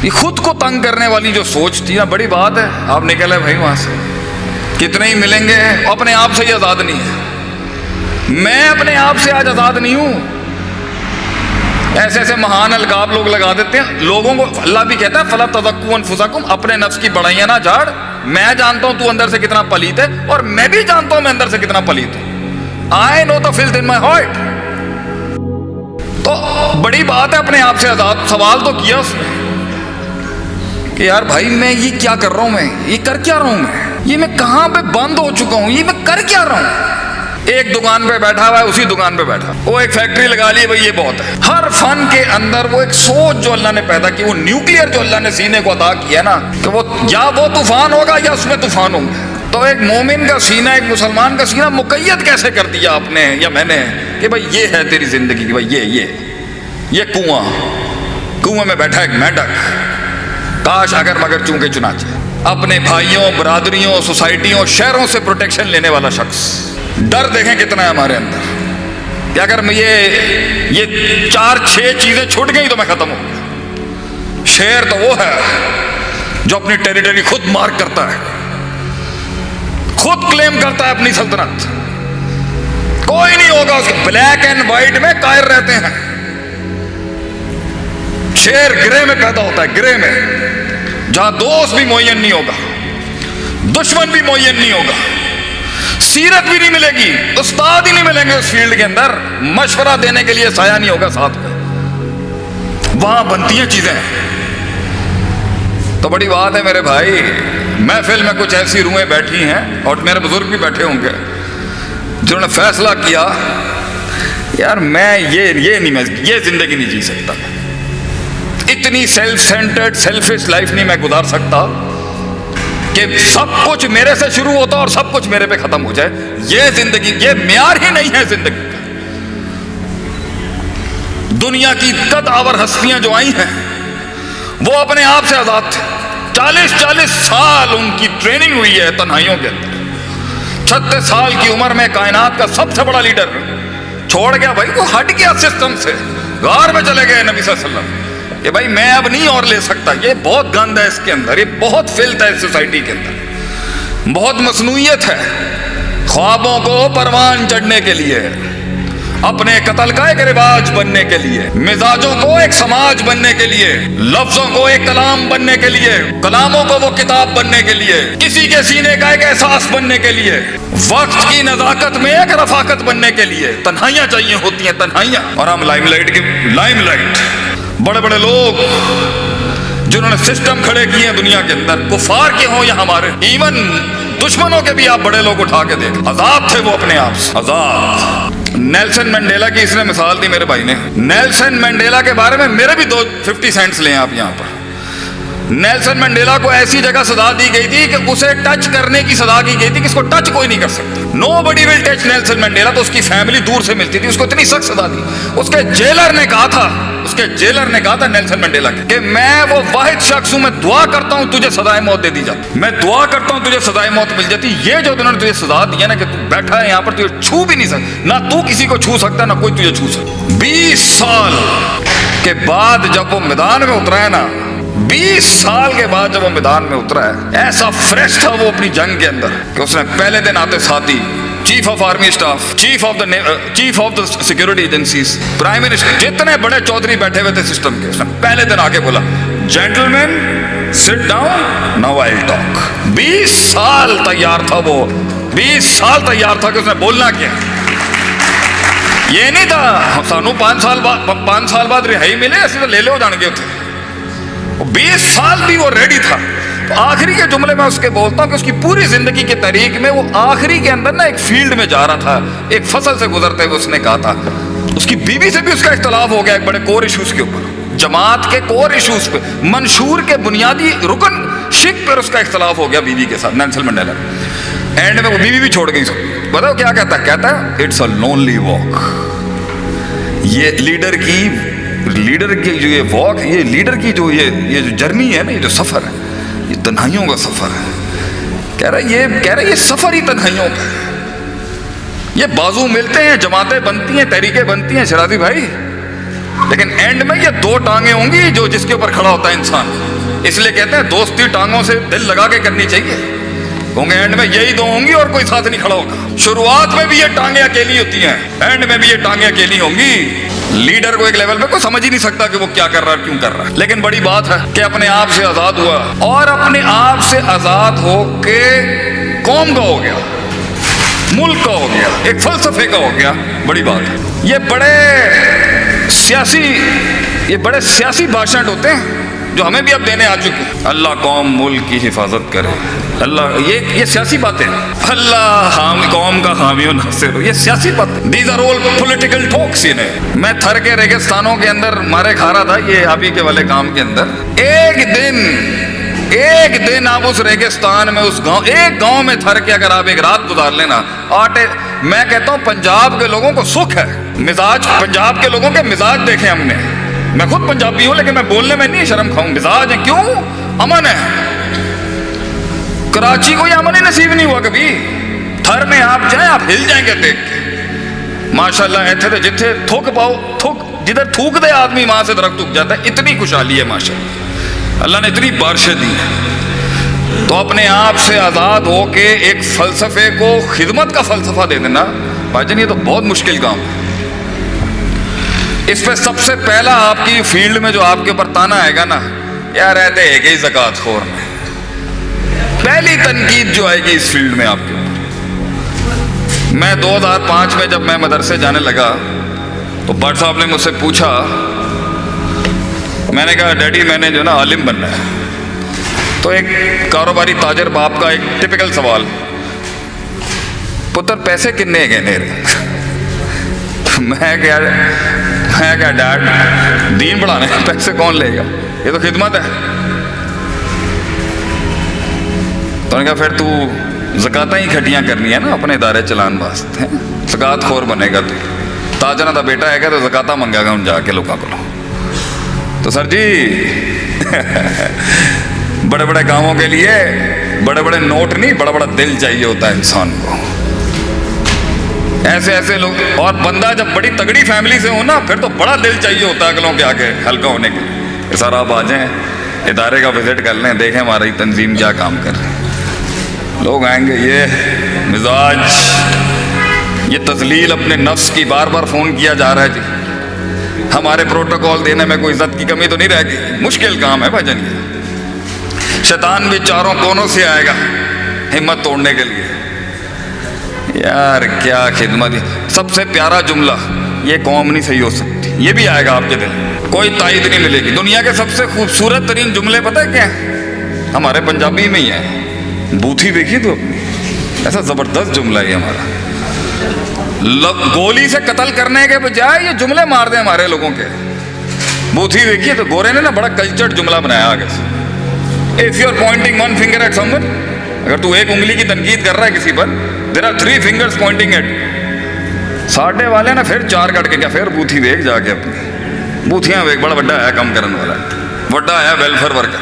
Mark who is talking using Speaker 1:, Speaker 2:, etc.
Speaker 1: یہ خود کو تنگ کرنے والی جو سوچ تھی نا، بڑی بات ہے. آپ نکلے بھائی وہاں سے، کتنے ہی ملیں گے، اپنے آپ سے ہی آزاد نہیں ہے. میں اپنے آپ سے آج آزاد نہیں ہوں. ایسے ایسے مہان القاب لوگ لگا دیتے ہیں لوگوں کو. اللہ بھی کہتا ہے فَلَا تَزَكُّوا أَنفُسَكُمْ، اپنے نفس کی بڑائیاں نہ جھاڑ. میں جانتا ہوں تو اندر سے کتنا پلیت ہے، اور میں بھی جانتا ہوں میں اندر سے کتنا پلیت ہوں. I know the filth in my heart. تو بڑی بات ہے اپنے آپ سے آزاد. سوال تو کیا اس نے کہ یار بھائی میں یہ کیا کر رہا ہوں، میں یہ کر کیا رہا ہوں، یہ میں کہاں پہ بند ہو چکا ہوں، یہ میں کر کیا رہا ہوں. ایک دکان پہ بیٹھا ہوا ہے، اسی دکان پہ بیٹھا، وہ ایک فیکٹری لگا لی بھائی، یہ بہت ہے. ہر فن کے اندر وہ ایک سوچ جو اللہ نے پیدا کی، وہ نیوکلیئر جو اللہ نے سینے کو عطا کیا ہے نا، کہ وہ یا وہ طوفان ہوگا یا اس میں طوفان ہوں گے. تو ایک مومن کا سینہ، ایک مسلمان کا سینہ مقید کیسے کر دیا آپ نے یا میں نے کہ بھائی یہ ہے تیری زندگی کی، بھائی یہ کنواں میں بیٹھا ایک مینڈک، کاش اگر مگر چونکے چنانچہ. اپنے بھائیوں، برادریوں، سوسائٹیوں، شہروں سے پروٹیکشن لینے والا شخص. ڈر دیکھیں کتنا ہے ہمارے اندر کہ اگر میں یہ 4-6 چیزیں چھوٹ گئی تو میں ختم ہوں گا. شہر تو وہ ہے جو اپنی ٹیریٹری خود مارک کرتا ہے، خود کلیم کرتا ہے اپنی سلطنت. کوئی نہیں ہوگا اس کے. بلیک اینڈ وائٹ میں قائر رہتے ہیں. شیر گرے میں پیدا ہوتا ہے، گرے میں، جہاں دوست بھی معین نہیں ہوگا، دشمن بھی معین نہیں ہوگا، سیرت بھی نہیں ملے گی، استاد ہی نہیں ملیں گے اس فیلڈ کے اندر، مشورہ دینے کے لیے سایہ نہیں ہوگا ساتھ میں. وہاں بنتی ہیں چیزیں. تو بڑی بات ہے میرے بھائی، محفل میں کچھ ایسی روحیں بیٹھی ہیں اور میرے بزرگ بھی بیٹھے ہوں گے جنہوں نے فیصلہ کیا یار میں یہ زندگی نہیں جی سکتا، اتنی سیلف سینٹرڈ سیلفش لائف نہیں میں گزار سکتا کہ سب کچھ میرے سے شروع ہوتا اور سب کچھ میرے پہ ختم ہو جائے. یہ زندگی، یہ معیار ہی نہیں ہے زندگی کا. دنیا کی قد آور ہستیاں جو آئی ہیں وہ اپنے آپ سے آزاد تھے. 40 سال ان کی ٹریننگ ہوئی ہے تنہائیوں کے اندر. 36 سال کی عمر میں کائنات کا سب سے بڑا لیڈر چھوڑ گیا بھائی، وہ ہٹ گیا سسٹم سے، غار میں چلے گئے نبی صلی اللہ علیہ وسلم کہ بھائی میں اب نہیں اور لے سکتا، یہ بہت گند ہے اس کے اندر، یہ بہت فلت ہے اس سوسائٹی کے اندر، بہت مصنوعیت ہے. خوابوں کو پروان چڑھنے کے لیے، اپنے قتل کا ایک رواج بننے کے لیے، مزاجوں کو ایک سماج بننے کے لیے، لفظوں کو ایک کلام بننے کے لیے، کلاموں کو وہ کتاب بننے کے لیے، کسی کے سینے کا ایک احساس بننے کے لیے، وقت کی نزاکت میں ایک رفاقت بننے کے لیے تنہائیاں چاہیے ہوتی ہیں، تنہائیاں. اور ہم لائم لائٹ بڑے بڑے لوگ جنہوں نے سسٹم کھڑے کیے ہیں دنیا کے اندر، کفار کے ہوں یا ہمارے، ایون دشمنوں کے بھی آپ بڑے لوگ اٹھا کے دیکھ، آزاد تھے وہ اپنے آپ سے، آزاد. نیلسن منڈیلا کی اس نے مثال دی میرے بھائی نے. نیلسن منڈیلا کے بارے میں میرے بھی 50 سینٹس لیں آپ یہاں پر. نیلسن منڈیلا کو ایسی جگہ سزا دی گئی تھی کہ اسے ٹچ کرنے کی سزا کی گئی تھی کہ اس کو ٹچ کوئی نہیں کر سکتا. Nobody will touch Nelson Mandela. تو اس کی فیملی دور سے ملتی تھی، اس کو اتنی سخت سزا دی. اس کے جیلر نے کہا تھا نیلسن منڈیلا کہ میں وہ واحد شخص ہوں، میں دعا کرتا ہوں تجھے سزائے موت دے دی جاتی، میں دعا کرتا ہوں تجھے سزائے موت مل جاتی. یہ جو انہوں نے تجھے سزا دی ہے نا کہ تو بیٹھا ہے یہاں پر، تجھے چھو بھی نہیں سکتا، نہ تو کسی کو چھو سکتا، نہ کوئی تجھے چھو سکتا. 20 سال کے بعد جب وہ میدان میں اترا ہے نا، 20 سال کے بعد جب وہ میدان میں اترا ہے، ایسا فریش تھا وہ اپنی جنگ کے اندر کہ اس نے پہلے دن آتے ساتھی chief of army staff, chief of the security agencies, prime minister, جتنے بڑے چودھری بیٹھے ہوئے تھے سسٹم کے، اس نے پہلے دن آ کے بولا gentleman sit down now I will talk. 20 سال تیار تھا وہ، 20 سال تیار تھا کہ اس نے بولنا کیا. یہ نہیں تھا سانو 5 سال بعد رہائی ملے اسی تو لے لو جان گے اتنے. 20 سال بھی وہ ریڈی تھا. تو آخری کے جملے میں اس کے بولتا ہوں کہ اس کی پوری زندگی کی تاریخ میں وہ آخری کے اندر نا ایک فیلڈ میں جا رہا تھا، ایک فصل سے گزرتے ہوئے اس نے کہا تھا، اس کی بیوی سے بھی اس کا اختلاف ہو گیا ایک بڑے کور ایشوز کے اوپر، جماعت کے کور ایشوز پہ، منشور کے بنیادی رکن شک پر اس کا اختلاف ہو گیا بیوی کے ساتھ، نیلسن منڈیلا. اینڈ میں وہ بیوی بھی چھوڑ گئی اس کو. بتاؤ کیا کہتا ہے اٹس اے لونلی واک. یہ لیڈر کی جو یہ واک، یہ لیڈر کی جو یہ جو جرنی ہے نا، یہ جو سفر ہے، یہ تنہائیوں کا سفر ہے. کہہ رہا ہے یہ سفر ہی تنہائیوں کا ہے. یہ بازو ملتے ہیں، جماعتیں بنتی ہیں، تحریکیں بنتی ہیں شرازی بھائی، لیکن اینڈ میں یہ 2 ٹانگیں ہوں گی جو جس کے اوپر کھڑا ہوتا ہے انسان. اس لیے کہتے ہیں دوستی ٹانگوں سے دل لگا کے کرنی چاہیے، کیونکہ اینڈ میں یہی دو ہوں گی اور کوئی ساتھ نہیں کھڑا ہوگا۔ شروعات میں بھی یہ ٹانگیں اکیلی ہوتی ہیں، اینڈ میں بھی یہ ٹانگیں اکیلی ہوں گی۔ لیڈر کو ایک لیول پہ کوئی سمجھ ہی نہیں سکتا کہ وہ کیا کر رہا ہے، کیوں کر رہا ہے، لیکن بڑی بات ہے کہ اپنے آپ سے آزاد ہوا، اور اپنے آپ سے آزاد ہو کے قوم کا ہو گیا، ملک کا ہو گیا، ایک فلسفے کا ہو گیا، بڑی بات ہے۔ یہ بڑے سیاسی بھاشن ہوتے ہیں جو ہمیں بھی اب دینے آ چکے ہیں۔ اللہ قوم ملک کی حفاظت کرے، اللہ یہ سیاسی باتیں، اللہ قوم کا حامی و ناصر ہو، یہ سیاسی باتیں، دیز آر آل پولیٹیکل ٹاکس۔ میں تھر کے ریگستانوں کے اندر مارے کھا رہا تھا یہ آپ ہی کے والے کام کے اندر، ایک دن آپ اس ریگستان میں اس گاؤں، ایک گاؤں میں تھر کے اگر آپ ایک رات گزار لینا، میں کہتا ہوں پنجاب کے لوگوں کو سکھ ہے، مزاج پنجاب کے لوگوں کے مزاج دیکھے ہم نے، میں خود پنجابی ہوں لیکن میں بولنے میں نہیں شرم کھاؤں، مزاج ہے، کیوں؟ امن ہے۔ کراچی کو یہ امن ہی نصیب نہیں ہوا کبھی، تھر میں آپ جائیں آپ ہل جائیں گے دیکھ کے، ماشاءاللہ ایتھے تو جتھے تھوک پاؤ جدھر تھوک دے آدمی وہاں سے درخت اگ جاتا ہے، اتنی خوشحالی ہے ماشاءاللہ، اللہ نے اتنی بارشیں دی ہیں۔ تو اپنے آپ سے آزاد ہو کے ایک فلسفے کو خدمت کا فلسفہ دے دینا بھائی جان، یہ تو بہت مشکل کام ہے۔ اس پہ سب سے پہلا آپ کی فیلڈ میں جو آپ کے اوپر تانا آئے گا نا، یار رہتے ہے کہ زکوٰۃ خور میں، پہلی تنقید جو آئے گی اس فیلڈ میں آپ کے اوپر۔ میں 2005 میں جب میں مدرسے جانے لگا تو بٹ صاحب نے مجھ سے پوچھا، میں نے کہا ڈیڈی میں نے جو نا عالم بننا ہے، تو ایک کاروباری تاجر باپ کا ایک ٹپیکل سوال، پتر پیسے کنے گئے میرے؟ میں کیا ڈیڈ دین بڑھانے پیسے کون لے گا، یہ تو خدمت ہے۔ تو نے کہا پھر تو زکاتیں ہی کھٹیاں کرنی ہے نا اپنے ادارے چلان واسطے، زکات خور بنے گا تو تاجرہ دا بیٹا ہے گا تو زکاتہ منگا گا ان جا کے لوگوں کو۔ تو سر جی بڑے بڑے کاموں کے لیے بڑے بڑے نوٹ نہیں، بڑا بڑا دل چاہیے ہوتا ہے انسان کو، ایسے لوگ، اور بندہ جب بڑی تگڑی فیملی سے ہو نا پھر تو بڑا دل چاہیے ہوتا ہے اگلوں کے آگے ہلکا ہونے کے لیے کہ سر آپ آ جائیں ادارے کا وزٹ کر لیں، دیکھیں ہماری تنظیم کیا کام کر رہے ہیں۔ لوگ آئیں گے، یہ مزاج، یہ تذلیل اپنے نفس کی، بار بار فون کیا جا رہا ہے جی، ہمارے پروٹوکول دینے میں کوئی عزت کی کمی تو نہیں رہے گی، مشکل کام ہے بھائی جان۔ شیطان بھی چاروں کونوں سے آئے گا ہمت توڑنے کے لیے، یار کیا خدمت۔ سب سے پیارا جملہ، یہ قوم نہیں صحیح ہو سکتی، یہ بھی آئے گا آپ کے دل، کوئی تائید نہیں ملے گی۔ دنیا کے سب سے خوبصورت ترین جملے پتہ ہے کیا ہیں؟ ہمارے پنجابی میں ہی ہے، بوتھی دیکھی تو اپنی، ایسا زبردست جملہ ہے ہمارا، گولی سے قتل کرنے کے بجائے یہ جملے مار دیں ہمارے لوگوں کے، بوتھی دیکھیے تو گورے نے نا بڑا کلچرڈ جملہ بنایا آگے سے، if you are pointing one finger at someone، اگر تو ایک انگلی کی تنقید کر رہا ہے کسی پر، there are 3 fingers pointing at، ساڈے والے نا پھر 4 کٹ کے کیا، پھر بوتھی دیکھ جا کے اپنی بوتھیاں دیکھ، بڑا بڑا ہے کم کرنے والا، بڑا ہے ویلفیئر ورکر۔